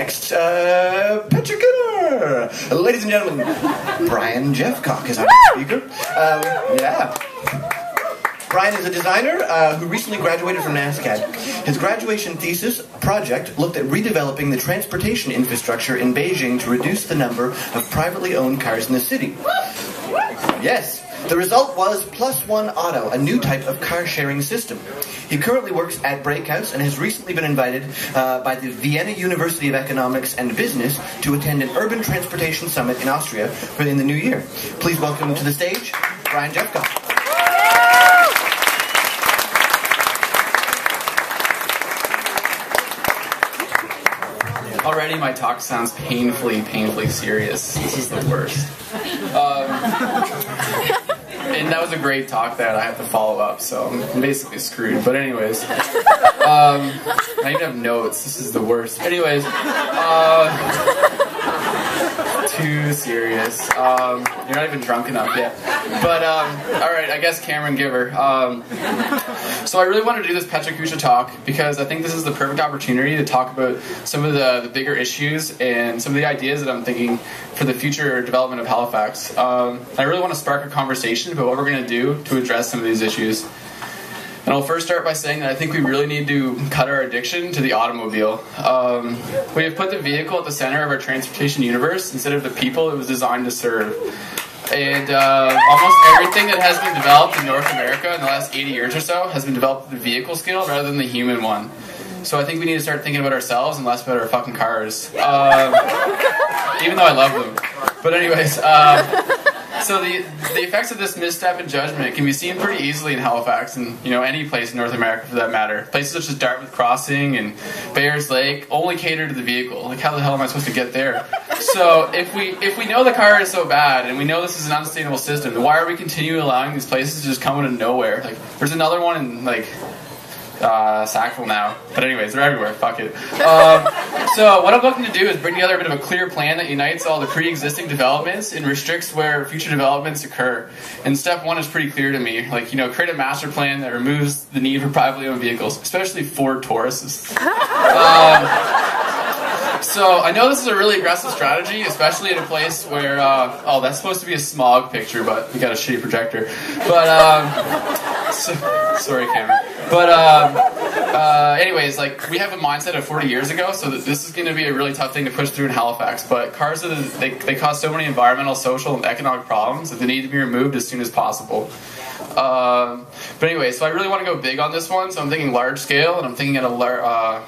Next, Pecha. Ladies and gentlemen, Brian Jeffcock is our speaker. Yeah. Brian is a designer who recently graduated from NASCAD. His graduation thesis project looked at redeveloping the transportation infrastructure in Beijing to reduce the number of privately owned cars in the city. Yes. The result was Plus One Auto, a new type of car-sharing system. He currently works at Breakhouse and has recently been invited by the Vienna University of Economics and Business to attend an urban transportation summit in Austria in the new year. Please welcome to the stage, Brian Jeffcock. Already my talk sounds painfully serious. This is the worst. And that was a great talk that I have to follow up, so I'm basically screwed. But anyways, I need to have notes. This is the worst. Anyways, too serious. You're not even drunk enough yet. But, alright, I guess Cameron Giver. So I really wanted to do this Pecha Kucha talk because I think this is the perfect opportunity to talk about some of the bigger issues and some of the ideas that I'm thinking for the future development of Halifax. I really want to spark a conversation about what we're going to do to address some of these issues. And I'll first start by saying that I think we really need to cut our addiction to the automobile. We have put the vehicle at the center of our transportation universe instead of the people it was designed to serve. And almost everything that has been developed in North America in the last 80 years or so has been developed at the vehicle scale rather than the human one. So I think we need to start thinking about ourselves and less about our fucking cars. Even though I love them. But anyways, so the effects of this misstep in judgment can be seen pretty easily in Halifax and any place in North America for that matter. Places such as Dartmouth Crossing and Bayers Lake only cater to the vehicle. Like, how the hell am I supposed to get there? So if we know the car is so bad and we know this is an unsustainable system, then why are we continuing allowing these places to just come out of nowhere? Like, there's another one in Sackville now. But anyways, they're everywhere. Fuck it. So what I'm looking to do is bring together a bit of a clear plan that unites all the pre-existing developments and restricts where future developments occur. And step one is pretty clear to me. Like, create a master plan that removes the need for privately owned vehicles, especially Ford Tauruses. So I know this is a really aggressive strategy, especially in a place where, oh, that's supposed to be a smog picture, but we got a shitty projector. But, sorry, Cameron. But, anyways, like, we have a mindset of 40 years ago, so that this is going to be a really tough thing to push through in Halifax. But cars, they cause so many environmental, social, and economic problems that they need to be removed as soon as possible. But anyway, so I really want to go big on this one, so I'm thinking large scale, and I'm thinking at a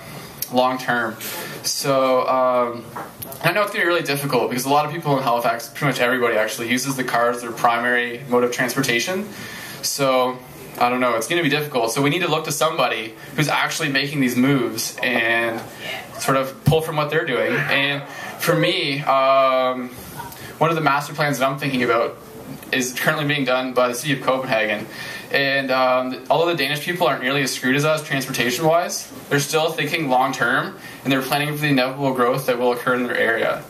long term. So, I know it's going to be really difficult because a lot of people in Halifax, pretty much everybody actually, uses the car as their primary mode of transportation. So, I don't know, it's going to be difficult. So we need to look to somebody who's actually making these moves and sort of pull from what they're doing. And for me, one of the master plans that I'm thinking about is currently being done by the city of Copenhagen. And although the Danish people aren't nearly as screwed as us transportation-wise, they're still thinking long-term, and they're planning for the inevitable growth that will occur in their area.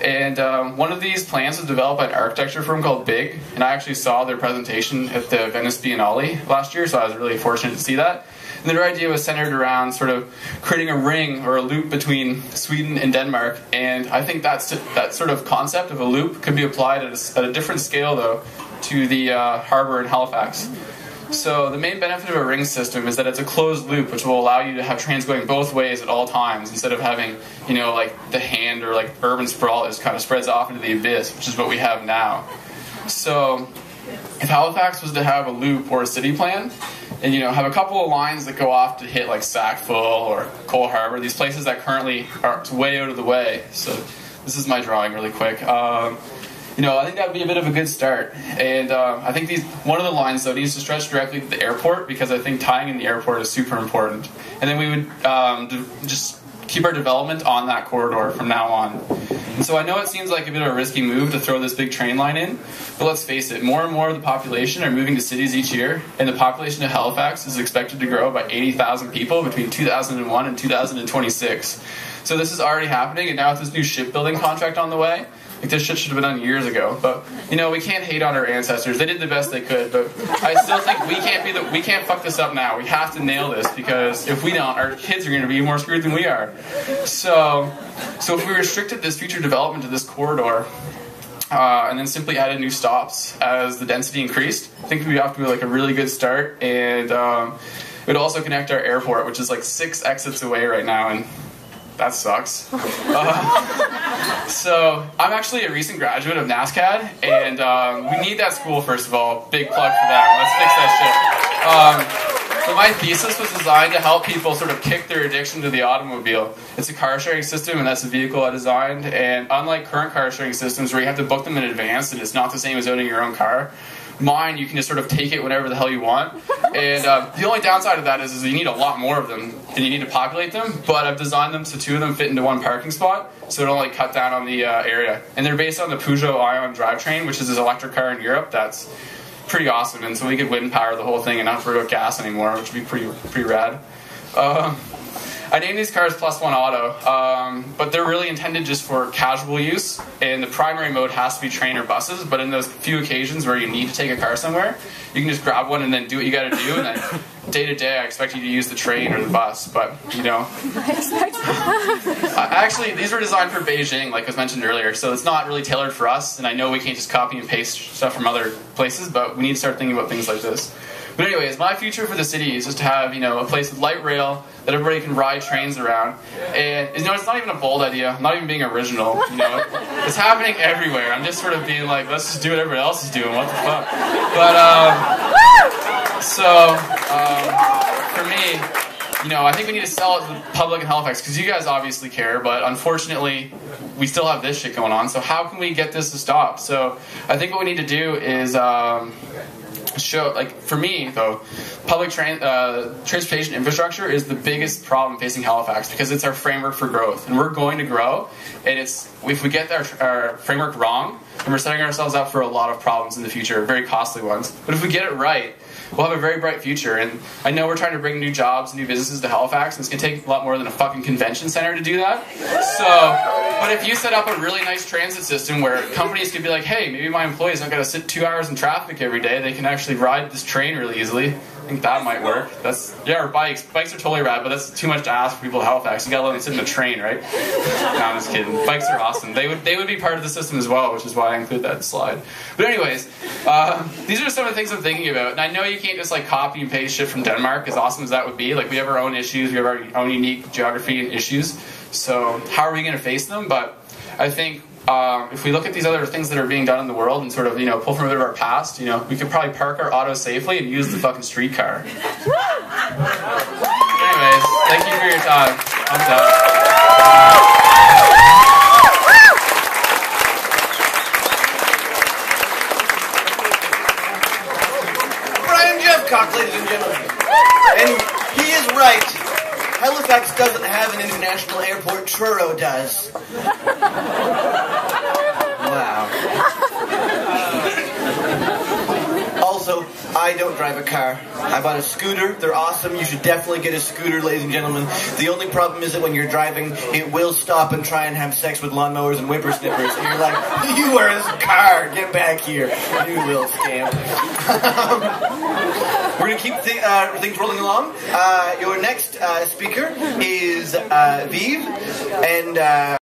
And one of these plans was developed by an architecture firm called Big, and I actually saw their presentation at the Venice Biennale last year, so I was really fortunate to see that. And their idea was centered around sort of creating a ring or a loop between Sweden and Denmark, and I think that sort of concept of a loop could be applied at a different scale, though, to the harbor in Halifax. So the main benefit of a ring system is that it's a closed loop, which will allow you to have trains going both ways at all times, instead of having, like the hand or like urban sprawl that just kind of spreads off into the abyss, which is what we have now. So if Halifax was to have a loop or a city plan, and have a couple of lines that go off to hit like Sackville or Cole Harbour, these places that currently are way out of the way. So this is my drawing really quick. I think that would be a bit of a good start. And I think one of the lines, though, needs to stretch directly to the airport, because I think tying in the airport is super important. And then we would just keep our development on that corridor from now on. And so I know it seems like a bit of a risky move to throw this big train line in, but let's face it, more and more of the population are moving to cities each year, and the population of Halifax is expected to grow by 80,000 people between 2001 and 2026. So this is already happening, and now with this new shipbuilding contract on the way, Like, this shit should have been done years ago. But, you know, we can't hate on our ancestors. They did the best they could, but I still think we can't fuck this up now. We have to nail this, because if we don't, our kids are going to be more screwed than we are. So if we restricted this future development to this corridor, and then simply added new stops as the density increased, I think we'd have to be like a really good start, and it would also connect our airport, which is like 6 exits away right now, and that sucks. So I'm actually a recent graduate of NASCAD, and we need that school, first of all. Big plug for them. Let's fix that shit. So my thesis was designed to help people sort of kick their addiction to the automobile. It's a car sharing system, and that's the vehicle I designed. And unlike current car sharing systems where you have to book them in advance, and it's not the same as owning your own car, mine, you can just sort of take it whenever the hell you want. And the only downside of that is you need a lot more of them, and you need to populate them. But I've designed them so 2 of them fit into 1 parking spot, so it'll like cut down on the area. And they're based on the Peugeot Ion drivetrain, which is this electric car in Europe that's pretty awesome, and so we could wind power the whole thing and not worry about gas anymore, which would be pretty rad. I named these cars +1 Auto, but they're really intended just for casual use, and the primary mode has to be train or buses, but in those few occasions where you need to take a car somewhere, you can just grab one and then do what you gotta do, and then day to day I expect you to use the train or the bus, but, you know. Actually, these were designed for Beijing, like was mentioned earlier, so it's not really tailored for us, and I know we can't just copy and paste stuff from other places, but we need to start thinking about things like this. But anyways, my future for the city is just to have, you know, a place with light rail that everybody can ride trains around. And, you know, it's not even a bold idea. I'm not even being original, you know. It's happening everywhere. I'm just sort of being like, let's just do what everybody else is doing. What the fuck? But, for me, you know, I think we need to sell it to the public in Halifax, because you guys obviously care, but unfortunately, we still have this shit going on. So how can we get this to stop? So I think what we need to do is show, like, for me though, public transportation infrastructure is the biggest problem facing Halifax, because it's our framework for growth, and we're going to grow, and it's, if we get our framework wrong, then we're setting ourselves up for a lot of problems in the future, very costly ones. But if we get it right, we'll have a very bright future. And I know we're trying to bring new jobs, new businesses to Halifax, and it's going to take a lot more than a fucking convention center to do that. So, but if you set up a really nice transit system where companies could be like, hey, maybe my employees don't got to sit 2 hours in traffic every day, they can actually ride this train really easily. I think that might work. That's, yeah, or bikes. Bikes are totally rad, but that's too much to ask for people in Halifax. You gotta let them sit in a train, right? No, I'm just kidding. Bikes are awesome. They would be part of the system as well, which is why I include that slide. But anyways, these are some of the things I'm thinking about. And I know you can't just like copy and paste shit from Denmark, as awesome as that would be. Like, we have our own issues, we have our own unique geography and issues. So how are we gonna face them? But I think if we look at these other things that are being done in the world and sort of, you know, pull from a bit of our past, you know, we could probably park our auto safely and use the fucking streetcar. Anyways, thank you for your time. I'm done. Brian Jeffcock, ladies and gentlemen. And he is right. Halifax doesn't have an international airport. Truro does. Wow. Also, I don't drive a car. I bought a scooter. They're awesome. You should definitely get a scooter, ladies and gentlemen. The only problem is that when you're driving, it will stop and try and have sex with lawnmowers and whippersnippers. And you're like, you are a car. Get back here, you little scamp. We're going to keep things rolling along. Your next speaker is Vive, and